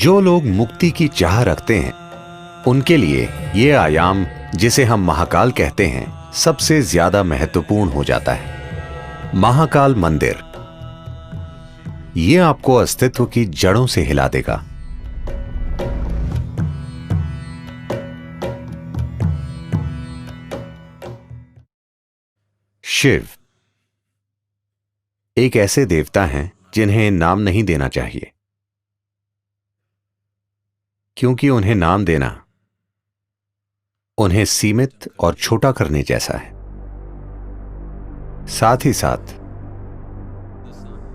जो लोग मुक्ति की चाह रखते हैं उनके लिए ये आयाम, जिसे हम महाकाल कहते हैं, सबसे ज्यादा महत्वपूर्ण हो जाता है। महाकाल मंदिर ये आपको अस्तित्व की जड़ों से हिला देगा। शिव एक ऐसे देवता हैं जिन्हें नाम नहीं देना चाहिए, क्योंकि उन्हें नाम देना उन्हें सीमित और छोटा करने जैसा है। साथ ही साथ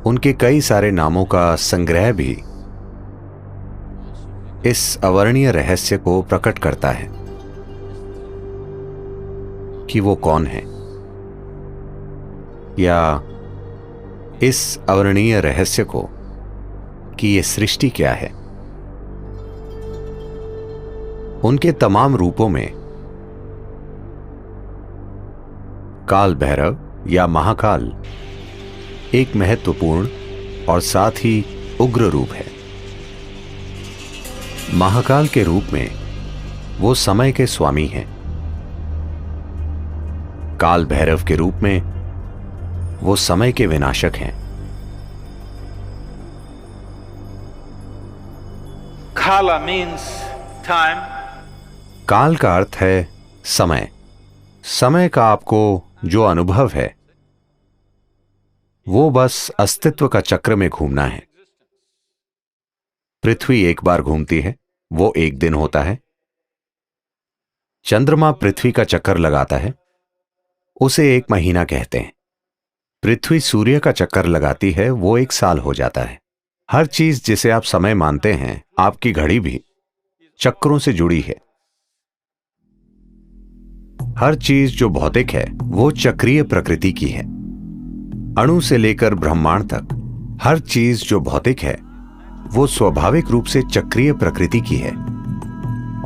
उनके कई सारे नामों का संग्रह भी इस अवर्णीय रहस्य को प्रकट करता है कि वो कौन है, या इस अवर्णीय रहस्य को कि ये सृष्टि क्या है। उनके तमाम रूपों में काल भैरव या महाकाल एक महत्वपूर्ण और साथ ही उग्र रूप है। महाकाल के रूप में वो समय के स्वामी हैं। काल भैरव के रूप में वो समय के विनाशक हैं। Kala means time. काल का अर्थ है समय। समय का आपको जो अनुभव है वो बस अस्तित्व का चक्र में घूमना है। पृथ्वी एक बार घूमती है, वो एक दिन होता है। चंद्रमा पृथ्वी का चक्कर लगाता है, उसे एक महीना कहते हैं। पृथ्वी सूर्य का चक्कर लगाती है, वो एक साल हो जाता है। हर चीज जिसे आप समय मानते हैं, आपकी घड़ी भी चक्रों से जुड़ी है। हर चीज जो भौतिक है वो चक्रीय प्रकृति की है। अणु से लेकर ब्रह्मांड तक हर चीज जो भौतिक है वो स्वाभाविक रूप से चक्रीय प्रकृति की है,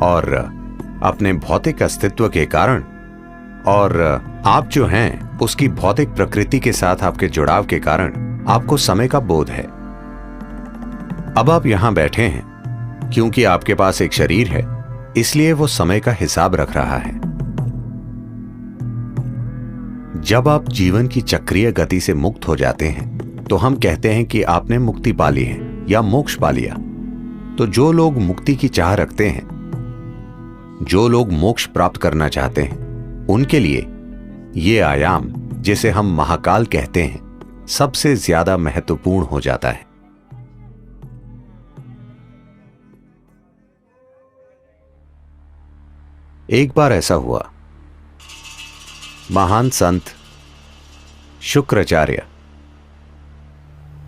और अपने भौतिक अस्तित्व के कारण और आप जो हैं उसकी भौतिक प्रकृति के साथ आपके जुड़ाव के कारण आपको समय का बोध है। अब आप यहां बैठे हैं क्योंकि आपके पास एक शरीर है, इसलिए वो समय का हिसाब रख रहा है। जब आप जीवन की चक्रीय गति से मुक्त हो जाते हैं तो हम कहते हैं कि आपने मुक्ति पा ली है या मोक्ष पा लिया। तो जो लोग मुक्ति की चाह रखते हैं, जो लोग मोक्ष प्राप्त करना चाहते हैं, उनके लिए ये आयाम, जिसे हम महाकाल कहते हैं, सबसे ज्यादा महत्वपूर्ण हो जाता है। एक बार ऐसा हुआ, महान संत Shukracharya,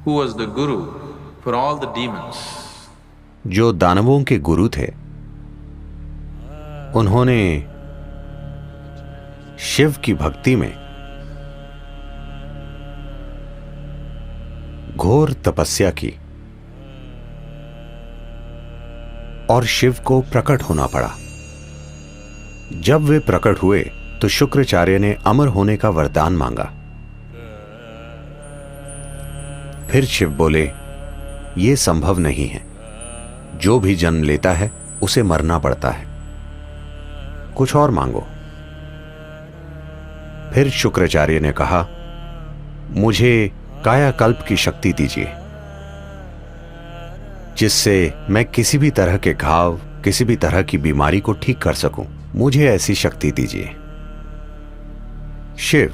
Who was the guru for all the demons? जो दानवों के गुरु थे, उन्होंने शिव की भक्ति में घोर तपस्या की और शिव को प्रकट होना पड़ा। जब वे प्रकट हुए तो शुक्राचार्य ने अमर होने का वरदान मांगा। फिर शिव बोले, यह संभव नहीं है, जो भी जन्म लेता है उसे मरना पड़ता है, कुछ और मांगो। फिर शुक्राचार्य ने कहा, मुझे कायाकल्प की शक्ति दीजिए, जिससे मैं किसी भी तरह के घाव, किसी भी तरह की बीमारी को ठीक कर सकूं। मुझे ऐसी शक्ति दीजिए। शिव,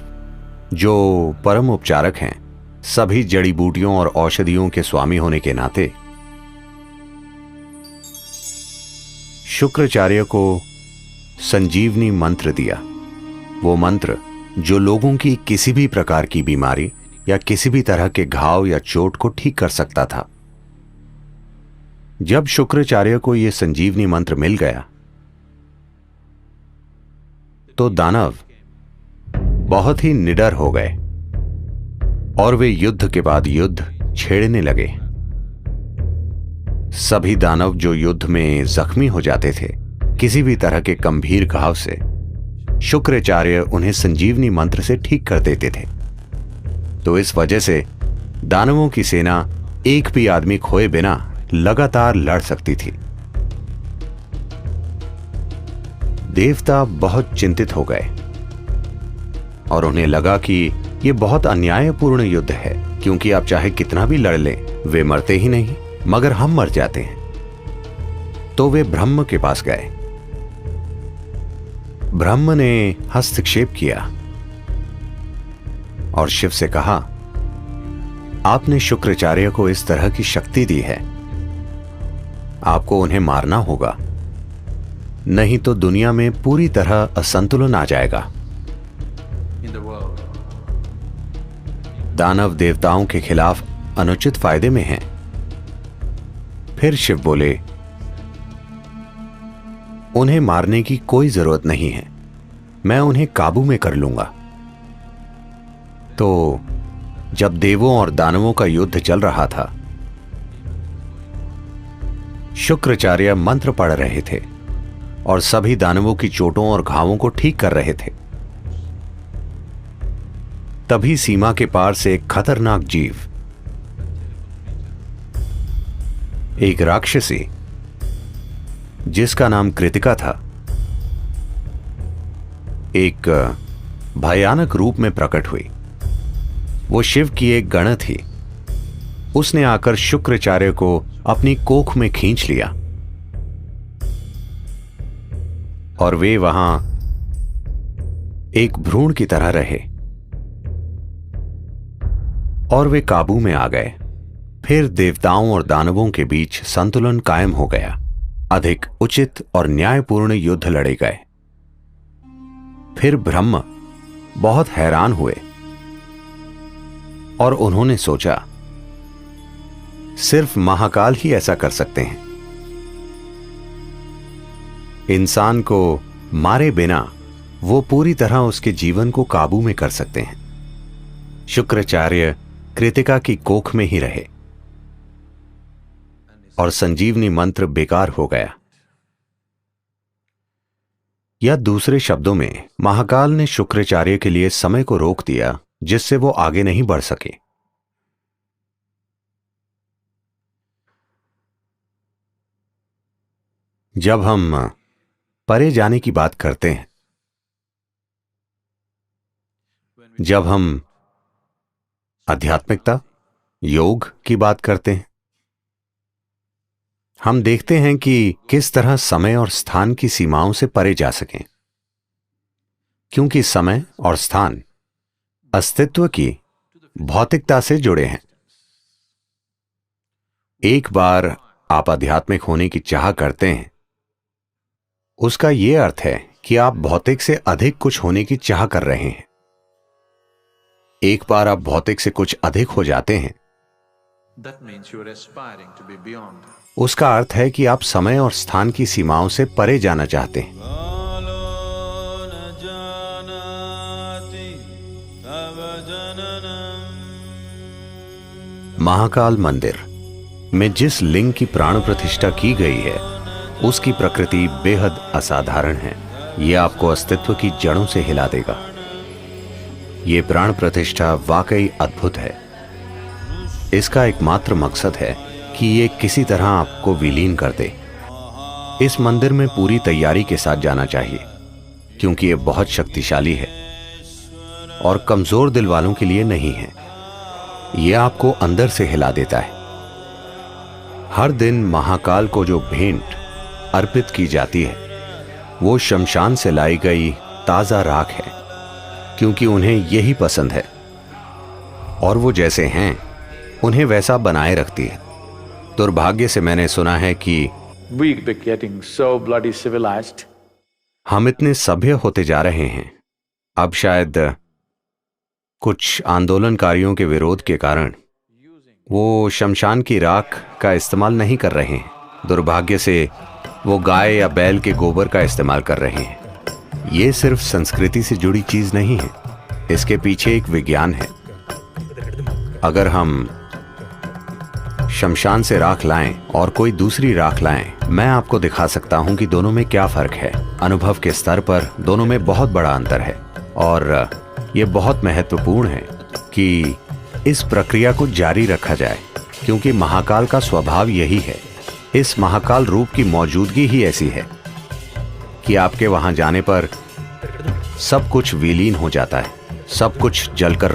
जो परम उपचारक हैं, सभी जड़ी बूटियों और औषधियों के स्वामी होने के नाते, शुक्राचार्य को संजीवनी मंत्र दिया। वो मंत्र जो लोगों की किसी भी प्रकार की बीमारी या किसी भी तरह के घाव या चोट को ठीक कर सकता था। जब शुक्राचार्य को यह संजीवनी मंत्र मिल गया तो दानव बहुत ही निडर हो गए और वे युद्ध के बाद युद्ध छेड़ने लगे। सभी दानव जो युद्ध में जख्मी हो जाते थे, किसी भी तरह के गंभीर घाव से, शुक्राचार्य उन्हें संजीवनी मंत्र से ठीक कर देते थे। तो इस वजह से दानवों की सेना एक भी आदमी खोए बिना लगातार लड़ सकती थी। देवता बहुत चिंतित हो गए और उन्हें लगा कि यह बहुत अन्यायपूर्ण युद्ध है, क्योंकि आप चाहे कितना भी लड़ लें, वे मरते ही नहीं, मगर हम मर जाते हैं। तो वे ब्रह्म के पास गए। ब्रह्म ने हस्तक्षेप किया और शिव से कहा, आपने शुक्राचार्य को इस तरह की शक्ति दी है, आपको उन्हें मारना होगा, नहीं तो दुनिया में पूरी तरह असंतुलन आ जाएगा। in the world. दानव देवताओं के खिलाफ अनुचित फायदे में हैं। फिर शिव बोले, उन्हें मारने की कोई जरूरत नहीं है, मैं उन्हें काबू में कर लूंगा। तो जब देवों और दानवों का युद्ध चल रहा था, शुक्राचार्य मंत्र पढ़ रहे थे और सभी दानवों की चोटों और घावों को ठीक कर रहे थे। तभी सीमा के पार से एक खतरनाक जीव, एक राक्षसी जिसका नाम कृतिका था, एक भयानक रूप में प्रकट हुई। वो शिव की एक गण थी। उसने आकर शुक्राचार्य को अपनी कोख में खींच लिया और वे वहां एक भ्रूण की तरह रहे और वे काबू में आ गए। फिर देवताओं और दानवों के बीच संतुलन कायम हो गया। अधिक उचित और न्यायपूर्ण युद्ध लड़े गए। फिर ब्रह्म बहुत हैरान हुए और उन्होंने सोचा, सिर्फ महाकाल ही ऐसा कर सकते हैं। इंसान को मारे बिना वो पूरी तरह उसके जीवन को काबू में कर सकते हैं। शुक्राचार्य कृतिका की कोख में ही रहे और संजीवनी मंत्र बेकार हो गया। या दूसरे शब्दों में, महाकाल ने शुक्राचार्य के लिए समय को रोक दिया, जिससे वो आगे नहीं बढ़ सके। जब हम परे जाने की बात करते हैं, जब हम आध्यात्मिकता, योग की बात करते हैं, हम देखते हैं कि किस तरह समय और स्थान की सीमाओं से परे जा सकें, क्योंकि समय और स्थान अस्तित्व की भौतिकता से जुड़े हैं। एक बार आप आध्यात्मिक होने की चाह करते हैं, उसका यह अर्थ है कि आप भौतिक से अधिक कुछ होने की चाह कर रहे हैं। एक बार आप भौतिक से कुछ अधिक हो जाते हैं, That means you are aspiring to be beyond. उसका अर्थ है कि आप समय और स्थान की सीमाओं से परे जाना चाहते हैं। महाकाल मंदिर में जिस लिंग की प्राण प्रतिष्ठा की गई है, उसकी प्रकृति बेहद असाधारण है। यह आपको अस्तित्व की जड़ों से हिला देगा। यह प्राण प्रतिष्ठा वाकई अद्भुत है। इसका एकमात्र मकसद है कि ये किसी तरह आपको विलीन कर दे। इस मंदिर में पूरी तैयारी के साथ जाना चाहिए, क्योंकि ये बहुत शक्तिशाली है और कमजोर दिल वालों के लिए नहीं है। यह आपको अंदर से हिला देता है। हर दिन महाकाल को जो भेंट अर्पित की जाती है, वो शमशान से लाई गई ताजा राख है, क्योंकि उन्हें यही पसंद है और वो जैसे हैं उन्हें वैसा बनाए रखती है। दुर्भाग्य से मैंने सुना है कि We be getting so bloody civilized. हम इतने सभ्य होते जा रहे हैं। अब शायद कुछ आंदोलनकारियों के विरोध के कारण वो शमशान की राख का इस्तेमाल नहीं कर रहे हैं। दुर्भाग्य से वो गाय या बैल के गोबर का इस्तेमाल कर रहे हैं। ये सिर्फ संस्कृति से जुड़ी चीज नहीं है, इसके पीछे एक विज्ञान है। अगर हम शमशान से राख लाएं और कोई दूसरी राख लाएं, मैं आपको दिखा सकता हूं कि दोनों में क्या फर्क है। अनुभव के स्तर पर दोनों में बहुत बड़ा अंतर है और यह बहुत महत्वपूर्ण है कि इस प्रक्रिया को जारी रखा जाए, क्योंकि महाकाल का स्वभाव यही है। इस महाकाल रूप की मौजूदगी ही ऐसी है कि आपके वहां जाने पर सब कुछ विलीन हो जाता है, सब कुछ जलकर